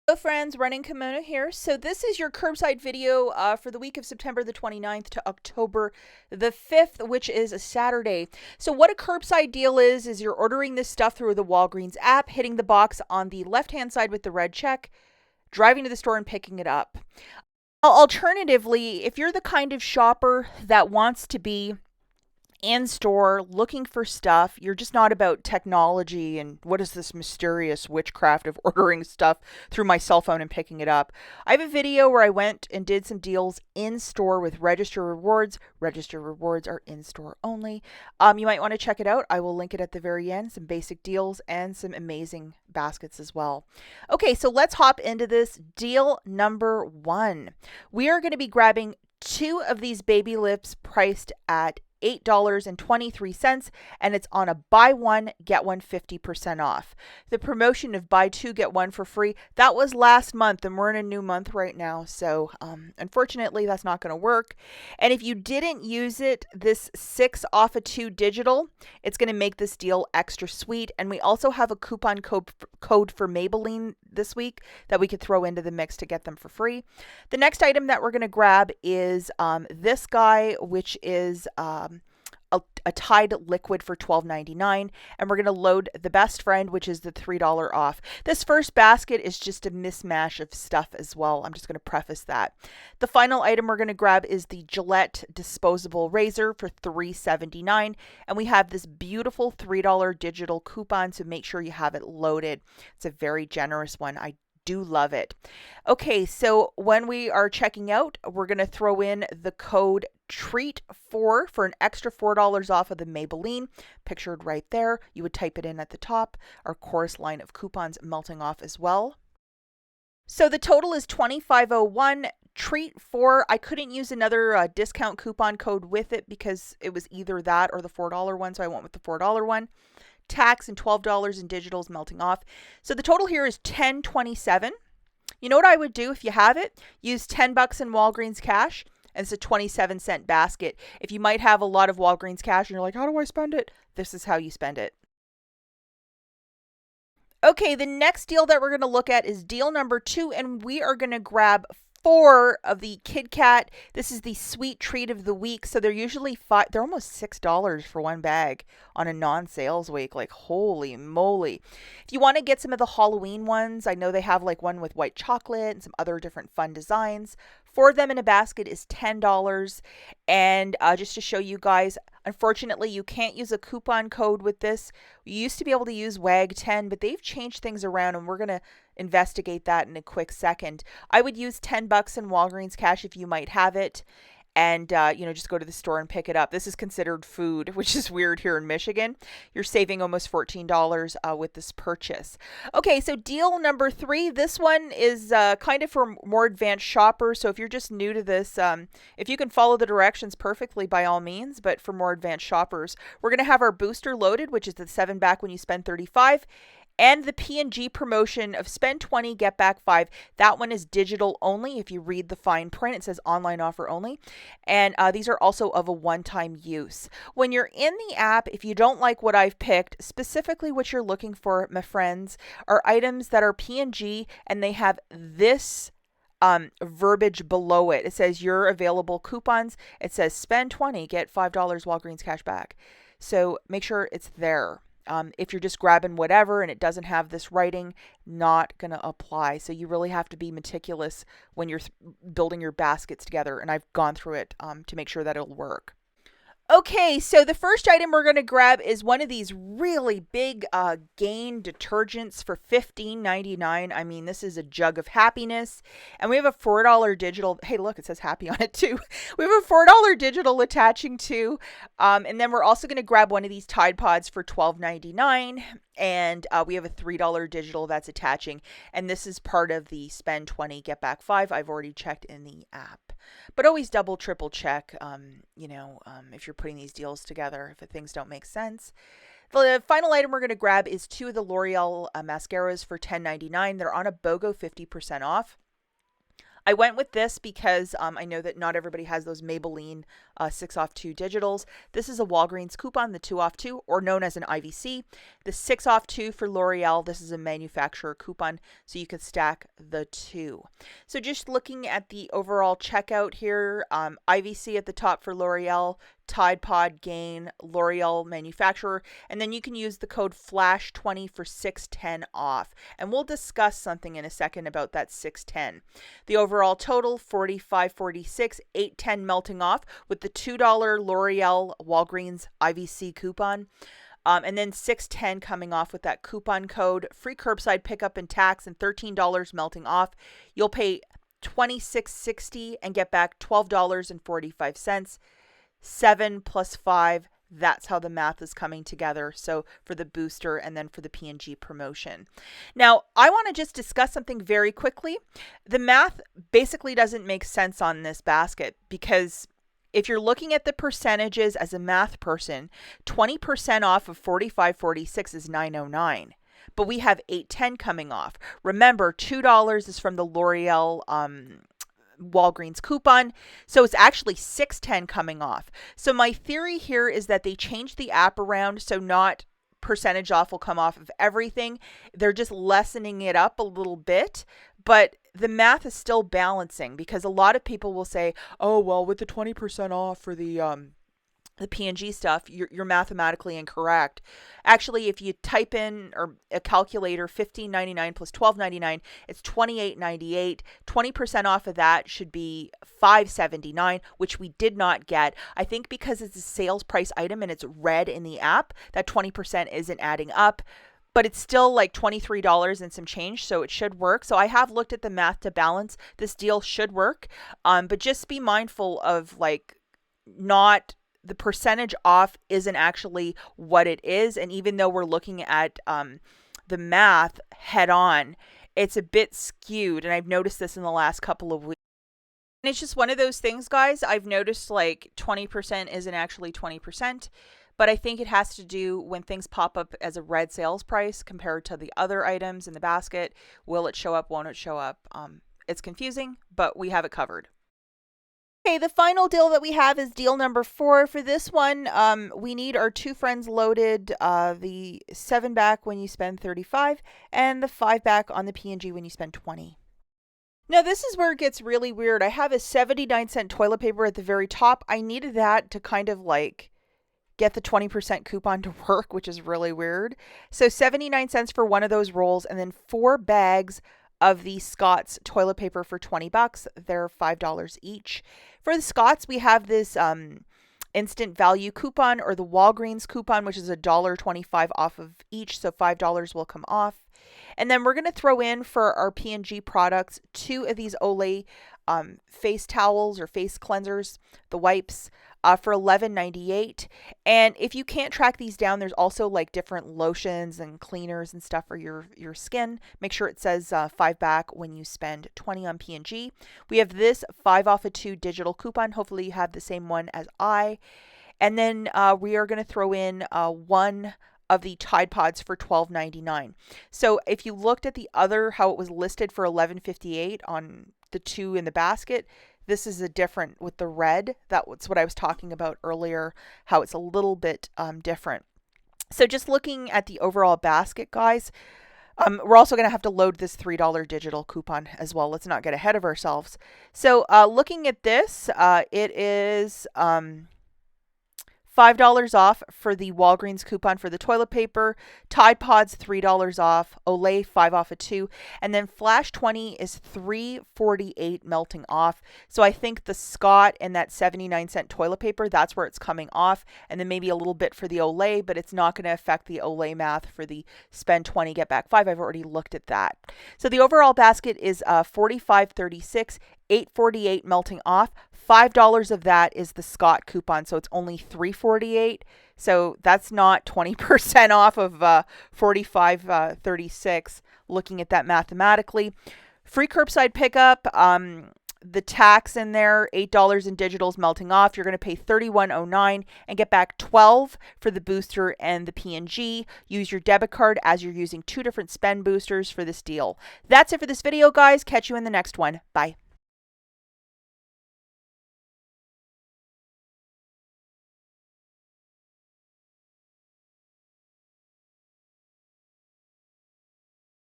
Hello friends, Running Kimono here. So this is your curbside video for the week of September the 29th to October the 5th, which is a Saturday. So what a curbside deal is you're ordering this stuff through the Walgreens app, hitting the box on the left-hand side with the red check, driving to the store and picking it up. Alternatively, if you're the kind of shopper that wants to be in store looking for stuff, you're just not about technology and what is this mysterious witchcraft of ordering stuff through my cell phone and picking it up. I have a video where I went and did some deals in store with Register Rewards. Register Rewards are in store only. You might want to check it out. I will link it at the very end. Some basic deals and some amazing baskets as well. Okay, so let's hop into this. Deal number one. We are going to be grabbing 2 of these baby lips priced at $8.23, and it's on a buy one, get one 50% off. The promotion of buy 2, get 1 for free, that was last month, and we're in a new month right now, so unfortunately that's not going to work. And if you didn't use it, this 6 off a 2 digital, it's going to make this deal extra sweet. And we also have a coupon code for Maybelline this week that we could throw into the mix to get them for free. The next item that we're going to grab is this guy, which is a Tide liquid for $12.99, and we're going to load the best friend, which is the $3 off. This first basket is just a mismatch of stuff as well. I'm just going to preface that. The final item we're going to grab is the Gillette disposable razor for $3.79, and we have this beautiful $3 digital coupon, so make sure you have it loaded. It's a very generous one. I do love it. Okay, so when we are checking out, we're going to throw in the code TREAT4 for an extra $4 off of the Maybelline, pictured right there. You would type it in at the top. Our chorus line of coupons melting off as well. So the total is $25.01. Treat4. I couldn't use another discount coupon code with it because it was either that or the $4 one, so I went with the $4 one. Tax and $12 in digitals melting off. So the total here is $10.27. You know what I would do if you have it? Use $10 in Walgreens cash, and it's a 27-cent basket. If you might have a lot of Walgreens cash and you're like, how do I spend it? This is how you spend it. Okay, the next deal that we're going to look at is deal number 2, and we are going to grab 4 of the Kit Kat. This is the sweet treat of the week. So they're usually they're almost $6 for one bag on a non-sales week. Like, holy moly. If you want to get some of the Halloween ones, I know they have like one with white chocolate and some other different fun designs. 4 of them in a basket is $10. And just to show you guys, unfortunately, you can't use a coupon code with this. We used to be able to use WAG10, but they've changed things around, and we're going to investigate that in a quick second. I would use $10 in Walgreens cash if you might have it, and just go to the store and pick it up. This is considered food, which is weird here in Michigan. You're saving almost $14 with this purchase. Okay, so deal number 3. This one is kind of for more advanced shoppers. So if you're just new to this, if you can follow the directions perfectly, by all means. But for more advanced shoppers, we're going to have our booster loaded, which is the 7 back when you spend $35. And the P&G promotion of spend 20, get back 5. That one is digital only. If you read the fine print, it says online offer only. And these are also of a one-time use. When you're in the app, if you don't like what I've picked, specifically what you're looking for, my friends, are items that are P&G, and they have this verbiage below it. It says your available coupons. It says spend 20, get $5 Walgreens cash back. So make sure it's there. If you're just grabbing whatever and it doesn't have this writing, not going to apply. So you really have to be meticulous when you're building your baskets together. And I've gone through it to make sure that it'll work. Okay, so the first item we're going to grab is one of these really big Gain detergents for $15.99. I mean, this is a jug of happiness. And we have a $4 digital. Hey, look, it says happy on it too. We have a $4 digital attaching to. And then we're also going to grab one of these Tide Pods for $12.99. And we have a $3 digital that's attaching. And this is part of the spend 20, get back 5. I've already checked in the app. But always double, triple check, if you're putting these deals together, if things don't make sense. The final item we're going to grab is 2 of the L'Oreal mascaras for $10.99. They're on a BOGO 50% off. I went with this because I know that not everybody has those Maybelline 6 off 2 digitals. This is a Walgreens coupon, the 2 off 2, or known as an IVC. The 6 off 2 for L'Oreal, this is a manufacturer coupon, so you could stack the two. So just looking at the overall checkout here, IVC at the top for L'Oreal, Tide Pod, Gain, L'Oreal manufacturer, and then you can use the code FLASH20 for 610 off. And we'll discuss something in a second about that 610. The overall total, $45.46, $8.10 melting off with the $2 L'Oreal Walgreens IVC coupon. And then $6.10 coming off with that coupon code, free curbside pickup and tax, and $13 melting off. You'll pay $26.60 and get back $12.45. 7 plus 5, that's how the math is coming together. So for the booster and then for the P&G promotion. Now, I want to just discuss something very quickly. The math basically doesn't make sense on this basket because if you're looking at the percentages as a math person, 20% off of $45.46 is $9.09. But we have $8.10 coming off. Remember, $2 is from the L'Oreal Walgreens coupon, so it's actually $6.10 coming off. So my theory here is that they changed the app around so not percentage off will come off of everything. They're just lessening it up a little bit, but the math is still balancing because a lot of people will say, oh, well, with the 20% off for the P&G stuff, you're mathematically incorrect. Actually, if you type in or a calculator $15.99 plus $12.99, it's $28.98. 20% off of that should be $5.79, which we did not get. I think because it's a sales price item and it's red in the app, that 20% isn't adding up. But it's still like $23 and some change, so it should work. So I have looked at the math to balance. This deal should work, but just be mindful of like not the percentage off isn't actually what it is. And even though we're looking at the math head on, it's a bit skewed. And I've noticed this in the last couple of weeks. And it's just one of those things, guys. I've noticed like 20% isn't actually 20. But I think it has to do when things pop up as a red sales price compared to the other items in the basket. Will it show up? Won't it show up? It's confusing, but we have it covered. Okay, the final deal that we have is deal number 4. For this one, we need our 2 friends loaded, the 7 back when you spend 35 and the 5 back on the P&G when you spend 20. Now, this is where it gets really weird. I have a 79-cent toilet paper at the very top. I needed that to kind of like get the 20% coupon to work, which is really weird. So 79 cents for one of those rolls and then 4 bags of the Scott's toilet paper for $20. They're $5 each. For the Scott's, we have this instant value coupon or the Walgreens coupon, which is $1.25 off of each. So $5 will come off. And then we're going to throw in for our P&G products 2 of these Olay face towels or face cleansers, the wipes, for $11.98. And if you can't track these down, there's also like different lotions and cleaners and stuff for your skin. Make sure it says 5 back when you spend 20 on P&G. We have this 5 off of 2 digital coupon. Hopefully you have the same one as I. And then we are going to throw in 1 of the Tide Pods for $12.99. So if you looked at the other, how it was listed for $11.58 on the 2 in the basket, this is a different with the red. That's what I was talking about earlier, how it's a little bit different. So just looking at the overall basket, guys, we're also going to have to load this $3 digital coupon as well. Let's not get ahead of ourselves. So looking at this, it is $5 off for the Walgreens coupon for the toilet paper, Tide Pods $3 off, Olay 5 off of 2, and then Flash 20 is $3.48 melting off. So I think the Scott and that 79-cent toilet paper, that's where it's coming off, and then maybe a little bit for the Olay, but it's not going to affect the Olay math for the spend 20, get back 5. I've already looked at that. So the overall basket is $45.36, $8.48 melting off. $5 of that is the Scott coupon, so it's only $3.48. So that's not 20% off of $45.36. Looking at that mathematically, free curbside pickup. The tax in there, $8 in digitals melting off. You're going to pay $31.09 and get back $12 for the booster and the P&G. Use your debit card as you're using 2 different spend boosters for this deal. That's it for this video, guys. Catch you in the next one. Bye.